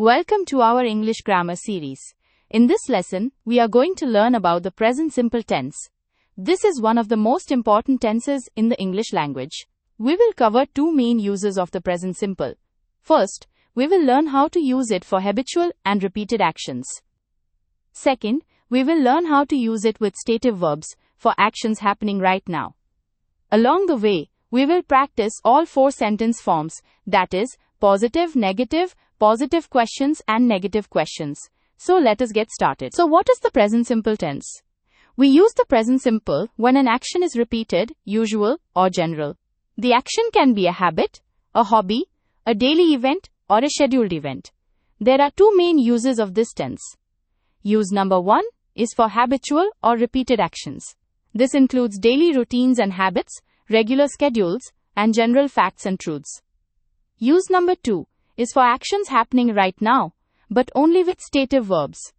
Welcome to our English grammar series. In this lesson, we are going to learn about the present simple tense. This is one of the most important tenses in the English language. We will cover two main uses of the present simple. First, we will learn how to use it for habitual and repeated actions. Second, we will learn how to use it with stative verbs for actions happening right now. Along the way, we will practice all four sentence forms, that is, positive questions and negative questions. So let us get started. So what is the present simple tense? We use the present simple when an action is repeated, usual, or general. The action can be a habit, a hobby, a daily event, or a scheduled event. There are two main uses of this tense. Use number one is for habitual or repeated actions. This includes daily routines and habits, regular schedules, and general facts and truths. Use number two is for actions happening right now, but only with stative verbs.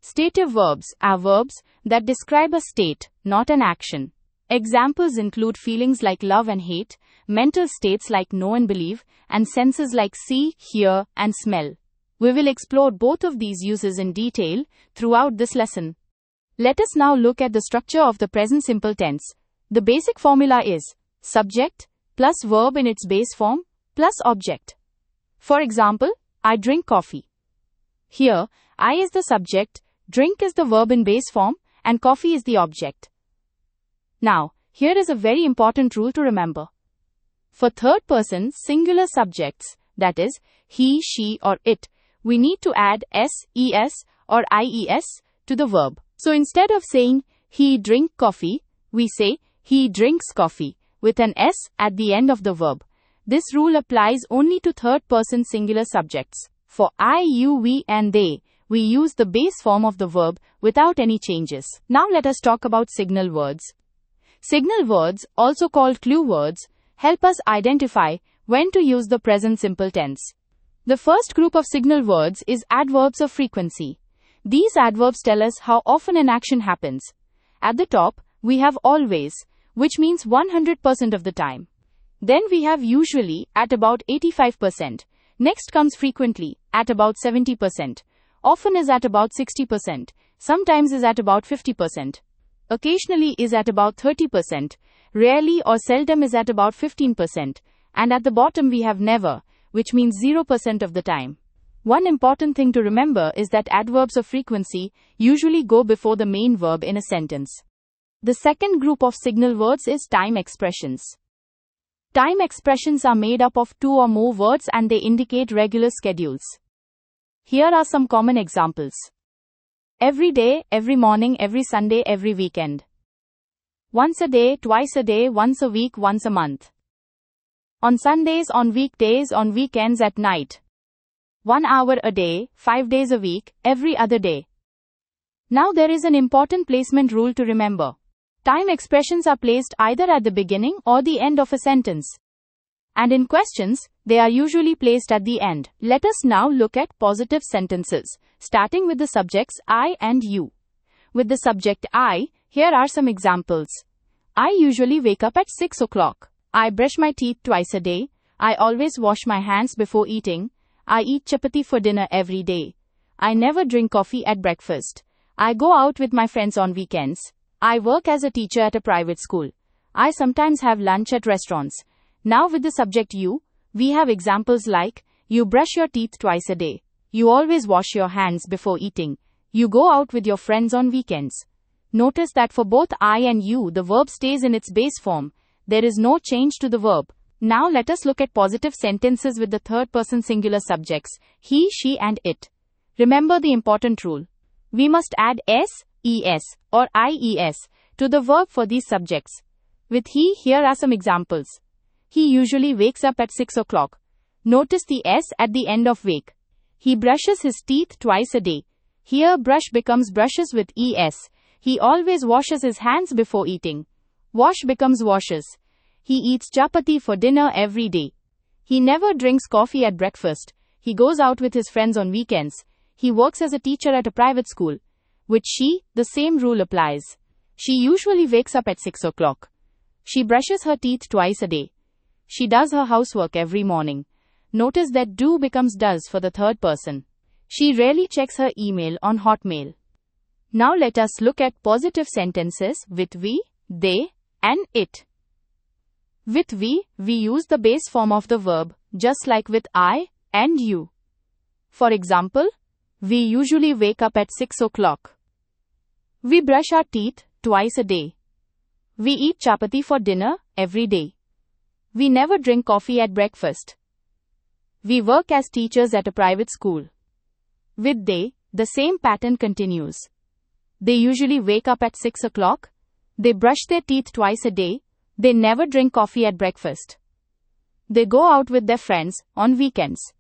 Stative verbs are verbs that describe a state, not an action. Examples include feelings like love and hate, mental states like know and believe, and senses like see, hear, and smell. We will explore both of these uses in detail throughout this lesson. Let us now look at the structure of the present simple tense. The basic formula is subject plus verb in its base form plus object. For example, I drink coffee. Here, I is the subject, drink is the verb in base form, and coffee is the object. Now, here is a very important rule to remember. For third person singular subjects, that is, he, she, or it, we need to add s, es, or ies to the verb. So instead of saying, he drink coffee, we say, he drinks coffee, with an s at the end of the verb. This rule applies only to third-person singular subjects. For I, you, we, and they, we use the base form of the verb without any changes. Now let us talk about signal words. Signal words, also called clue words, help us identify when to use the present simple tense. The first group of signal words is adverbs of frequency. These adverbs tell us how often an action happens. At the top, we have always, which means 100% of the time. Then we have usually, at about 85%. Next comes frequently, at about 70%. Often is at about 60%. Sometimes is at about 50%. Occasionally is at about 30%. Rarely or seldom is at about 15%. And at the bottom we have never, which means 0% of the time. One important thing to remember is that adverbs of frequency usually go before the main verb in a sentence. The second group of signal words is time expressions. Time expressions are made up of two or more words and they indicate regular schedules. Here are some common examples. Every day, every morning, every Sunday, every weekend. Once a day, twice a day, once a week, once a month. On Sundays, on weekdays, on weekends, at night. 1 hour a day, 5 days a week, every other day. Now there is an important placement rule to remember. Time expressions are placed either at the beginning or the end of a sentence. And in questions, they are usually placed at the end. Let us now look at positive sentences, starting with the subjects I and you. With the subject I, here are some examples. I usually wake up at 6 o'clock. I brush my teeth twice a day. I always wash my hands before eating. I eat chapati for dinner every day. I never drink coffee at breakfast. I go out with my friends on weekends. I work as a teacher at a private school. I sometimes have lunch at restaurants. Now with the subject you, we have examples like, you brush your teeth twice a day. You always wash your hands before eating. You go out with your friends on weekends. Notice that for both I and you, the verb stays in its base form. There is no change to the verb. Now let us look at positive sentences with the third-person singular subjects, he, she, and it. Remember the important rule. We must add s, es, or ies to the verb for these subjects. With he, here are some examples. He usually wakes up at 6 o'clock. Notice the s at the end of wake. He brushes his teeth twice a day. Here brush becomes brushes with es. He always washes his hands before eating. Wash becomes washes. He eats chapati for dinner every day. He never drinks coffee at breakfast. He goes out with his friends on weekends. He works as a teacher at a private school. With she, the same rule applies. She usually wakes up at 6 o'clock. She brushes her teeth twice a day. She does her housework every morning. Notice that do becomes does for the third person. She rarely checks her email on Hotmail. Now let us look at positive sentences with we, they, and it. With we use the base form of the verb, just like with I and you. For example, we usually wake up at 6 o'clock. We brush our teeth twice a day. We eat chapati for dinner every day. We never drink coffee at breakfast. We work as teachers at a private school. With they, the same pattern continues. They usually wake up at 6 o'clock. They brush their teeth twice a day. They never drink coffee at breakfast. They go out with their friends on weekends.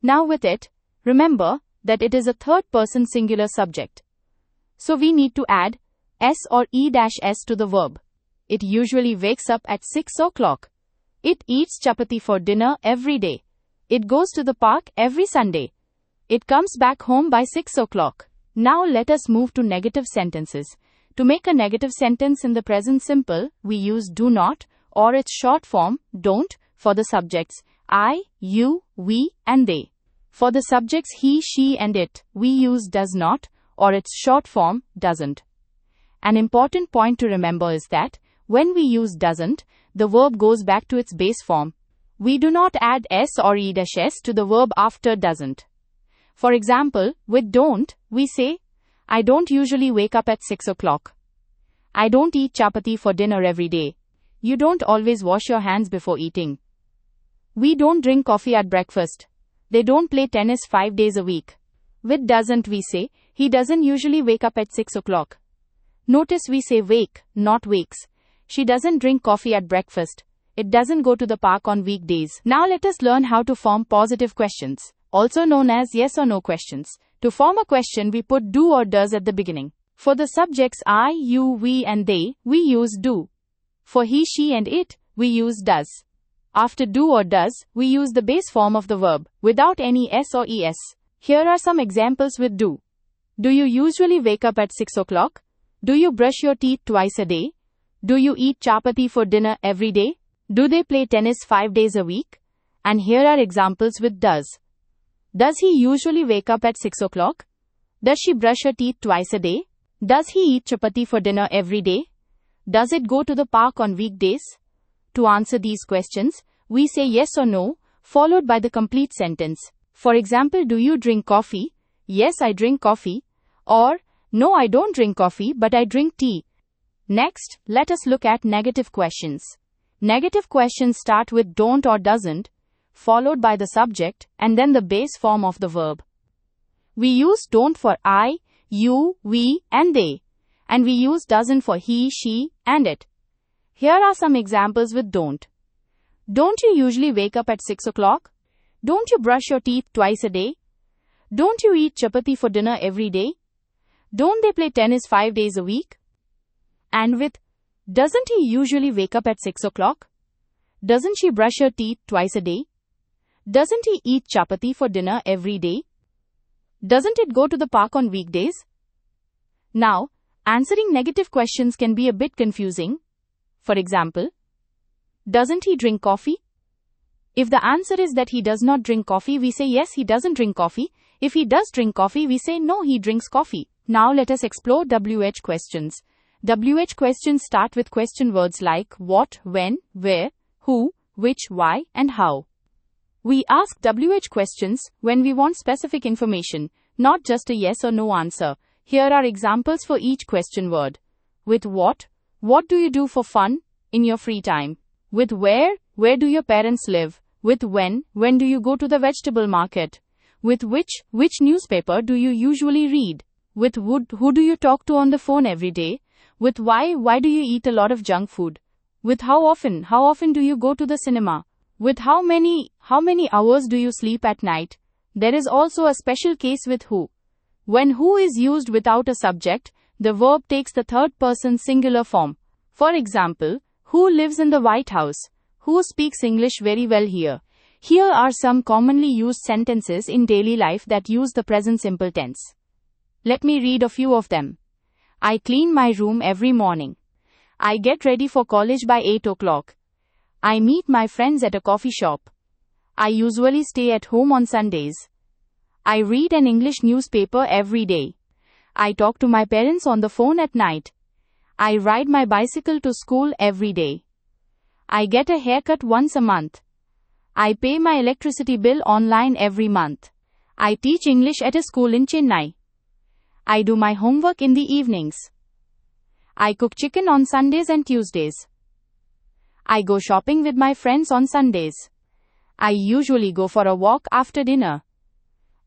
Now with it, remember that it is a third-person singular subject. So we need to add s or e-s to the verb. It usually wakes up at 6 o'clock. It eats chapati for dinner every day. It goes to the park every Sunday. It comes back home by 6 o'clock. Now let us move to negative sentences. To make a negative sentence in the present simple, we use do not, or its short form, don't, for the subjects I, you, we, and they. For the subjects he, she, and it, we use does not, or its short form, doesn't. An important point to remember is that, when we use doesn't, the verb goes back to its base form. We do not add s or e-s to the verb after doesn't. For example, with don't, we say, I don't usually wake up at 6 o'clock. I don't eat chapati for dinner every day. You don't always wash your hands before eating. We don't drink coffee at breakfast. They don't play tennis 5 days a week. With doesn't we say, he doesn't usually wake up at 6 o'clock. Notice we say wake, not wakes. She doesn't drink coffee at breakfast. It doesn't go to the park on weekdays. Now let us learn how to form positive questions, also known as yes or no questions. To form a question, we put do or does at the beginning. For the subjects I, you, we, and they, we use do. For he, she, and it, we use does. After do or does, we use the base form of the verb, without any s or es. Here are some examples with do. Do you usually wake up at 6 o'clock? Do you brush your teeth twice a day? Do you eat chapati for dinner every day? Do they play tennis 5 days a week? And here are examples with does. Does he usually wake up at 6 o'clock? Does she brush her teeth twice a day? Does he eat chapati for dinner every day? Does it go to the park on weekdays? To answer these questions, we say yes or no, followed by the complete sentence. For example, do you drink coffee? Yes, I drink coffee. Or, no, I don't drink coffee, but I drink tea. Next, let us look at negative questions. Negative questions start with don't or doesn't, followed by the subject, and then the base form of the verb. We use don't for I, you, we, and they. And we use doesn't for he, she, and it. Here are some examples with don't. Don't you usually wake up at 6 o'clock? Don't you brush your teeth twice a day? Don't you eat chapati for dinner every day? Don't they play tennis 5 days a week? And with, doesn't he usually wake up at 6 o'clock? Doesn't she brush her teeth twice a day? Doesn't he eat chapati for dinner every day? Doesn't it go to the park on weekdays? Now, answering negative questions can be a bit confusing. For example, doesn't he drink coffee? If the answer is that he does not drink coffee, we say yes, he doesn't drink coffee. If he does drink coffee, we say no, he drinks coffee. Now let us explore WH questions. WH questions start with question words like what, when, where, who, which, why, and how. We ask WH questions when we want specific information, not just a yes or no answer. Here are examples for each question word. With what do you do for fun in your free time? With where do your parents live? With when do you go to the vegetable market? With which newspaper do you usually read? With who do you talk to on the phone every day? With why do you eat a lot of junk food? With how often do you go to the cinema? With how many hours do you sleep at night? There is also a special case with who. When who is used without a subject, the verb takes the third person singular form. For example, who lives in the White House? Who speaks English very well here? Here are some commonly used sentences in daily life that use the present simple tense. Let me read a few of them. I clean my room every morning. I get ready for college by 8 o'clock. I meet my friends at a coffee shop. I usually stay at home on Sundays. I read an English newspaper every day. I talk to my parents on the phone at night. I ride my bicycle to school every day. I get a haircut once a month. I pay my electricity bill online every month. I teach English at a school in Chennai. I do my homework in the evenings. I cook chicken on Sundays and Tuesdays. I go shopping with my friends on Sundays. I usually go for a walk after dinner.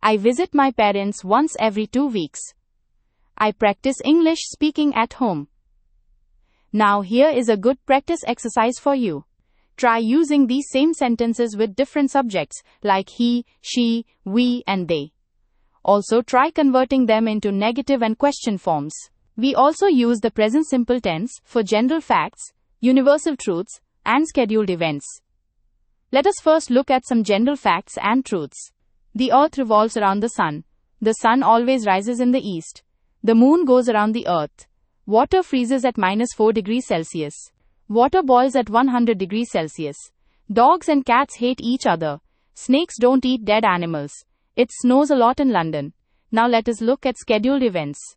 I visit my parents once every 2 weeks. I practice English speaking at home. Now here is a good practice exercise for you. Try using these same sentences with different subjects like he, she, we, and they. Also try converting them into negative and question forms. We also use the present simple tense for general facts, universal truths, and scheduled events. Let us first look at some general facts and truths. The earth revolves around the sun. The sun always rises in the east. The moon goes around the earth. Water freezes at -4 degrees Celsius. Water boils at 100 degrees Celsius. Dogs and cats hate each other. Snakes don't eat dead animals. It snows a lot in London. Now let us look at scheduled events.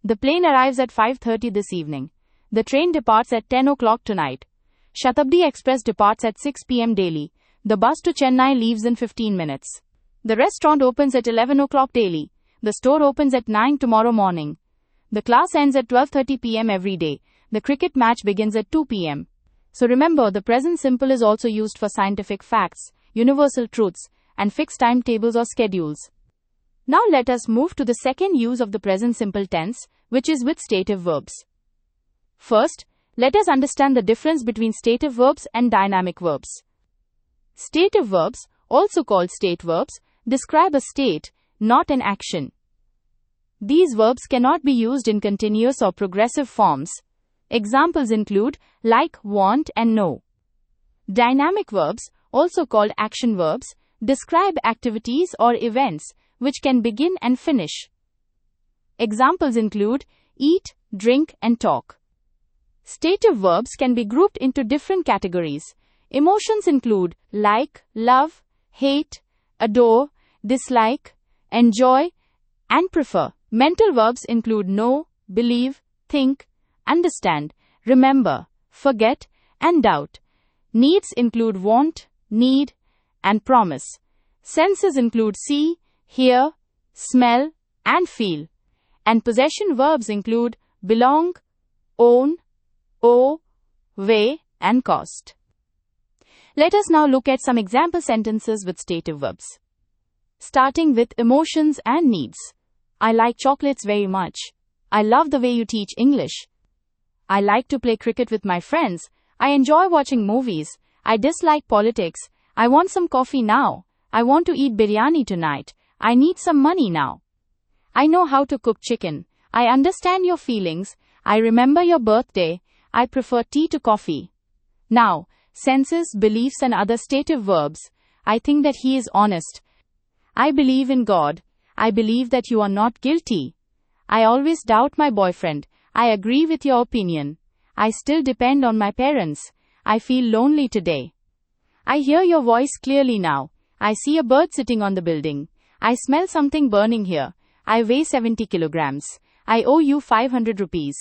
The plane arrives at 5:30 this evening. The train departs at 10 o'clock tonight. Shatabdi Express departs at 6 p.m. daily. The bus to Chennai leaves in 15 minutes. The restaurant opens at 11 o'clock daily. The store opens at 9 tomorrow morning. The class ends at 12:30 p.m. every day. The cricket match begins at 2 p.m. So remember, the present simple is also used for scientific facts, universal truths, and fixed timetables or schedules. Now let us move to the second use of the present simple tense, which is with stative verbs. First, let us understand the difference between stative verbs and dynamic verbs. Stative verbs, also called state verbs, describe a state, not an action. These verbs cannot be used in continuous or progressive forms. Examples include like, want, and know. Dynamic verbs, also called action verbs, describe activities or events which can begin and finish. Examples include eat, drink, and talk. Stative verbs can be grouped into different categories. Emotions include like, love, hate, adore, dislike, enjoy, and prefer. Mental verbs include know, believe, think, understand, remember, forget, and doubt. Needs include want, need, and promise. Senses include see, hear, smell, and feel. And possession verbs include belong, own, owe, weigh, and cost. Let us now look at some example sentences with stative verbs. Starting with emotions and needs. I like chocolates very much. I love the way you teach English. I like to play cricket with my friends. I enjoy watching movies. I dislike politics. I want some coffee now. I want to eat biryani tonight. I need some money now. I know how to cook chicken. I understand your feelings. I remember your birthday. I prefer tea to coffee. Now, senses, beliefs, and other stative verbs. I think that he is honest. I believe in God. I believe that you are not guilty. I always doubt my boyfriend. I agree with your opinion. I still depend on my parents. I feel lonely today. I hear your voice clearly now. I see a bird sitting on the building. I smell something burning here. I weigh 70 kilograms. I owe you 500 rupees.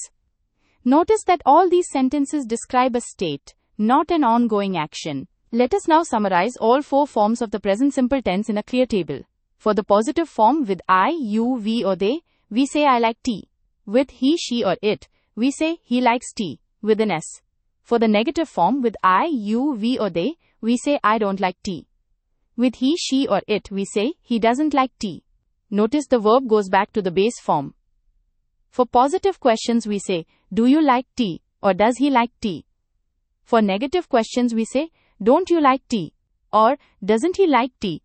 Notice that all these sentences describe a state, not an ongoing action. Let us now summarize all 4 forms of the present simple tense in a clear table. For the positive form with I, you, we, or they, we say I like tea. With he, she, or it, we say he likes tea, with an S. For the negative form with I, you, we, or they, we say I don't like tea. With he, she, or it, we say he doesn't like tea. Notice the verb goes back to the base form. For positive questions, we say, do you like tea, or does he like tea? For negative questions, we say, don't you like tea, or doesn't he like tea?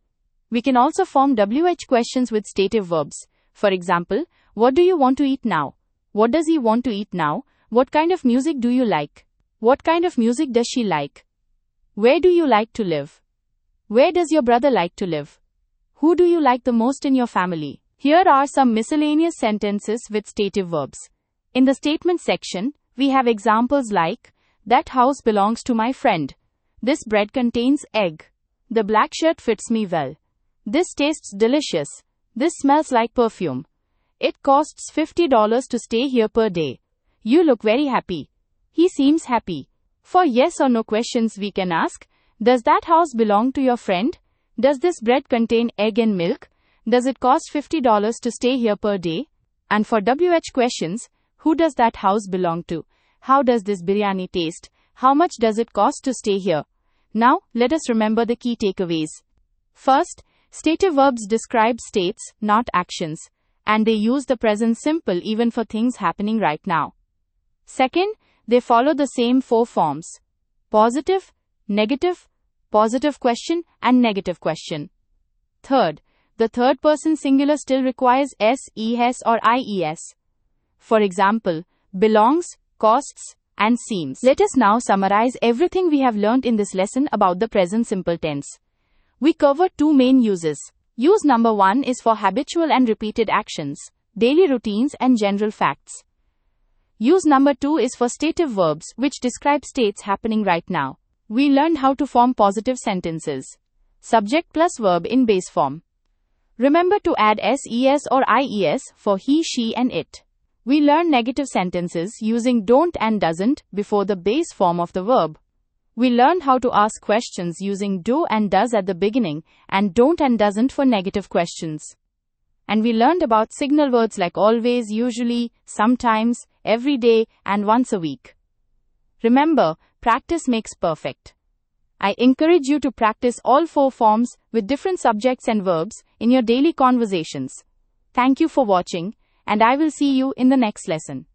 We can also form WH questions with stative verbs. For example, what do you want to eat now? What does he want to eat now? What kind of music do you like? What kind of music does she like? Where do you like to live? Where does your brother like to live? Who do you like the most in your family? Here are some miscellaneous sentences with stative verbs. In the statement section, we have examples like, that house belongs to my friend. This bread contains egg. The black shirt fits me well. This tastes delicious. This smells like perfume. It costs $50 to stay here per day. You look very happy. He seems happy. For yes or no questions we can ask, does that house belong to your friend? Does this bread contain egg and milk? Does it cost $50 to stay here per day? And for WH questions, who does that house belong to? How does this biryani taste? How much does it cost to stay here? Now, let us remember the key takeaways. First, stative verbs describe states, not actions, and they use the present simple even for things happening right now. Second, they follow the same four forms: positive, positive question, and negative question. Third, the third person singular still requires s, es, or ies. For example, belongs, costs, and seems. Let us now summarize everything we have learned in this lesson about the present simple tense. We covered two main uses. Use number 1 is for habitual and repeated actions, daily routines, and general facts. Use number 2 is for stative verbs, which describe states happening right now. We learned how to form positive sentences. Subject plus verb in base form. Remember to add ses or ies for he, she, and it. We learned negative sentences using don't and doesn't before the base form of the verb. We learned how to ask questions using do and does at the beginning and don't and doesn't for negative questions. And we learned about signal words like always, usually, sometimes, every day, and once a week. Remember, practice makes perfect. I encourage you to practice all four forms with different subjects and verbs in your daily conversations. Thank you for watching, and I will see you in the next lesson.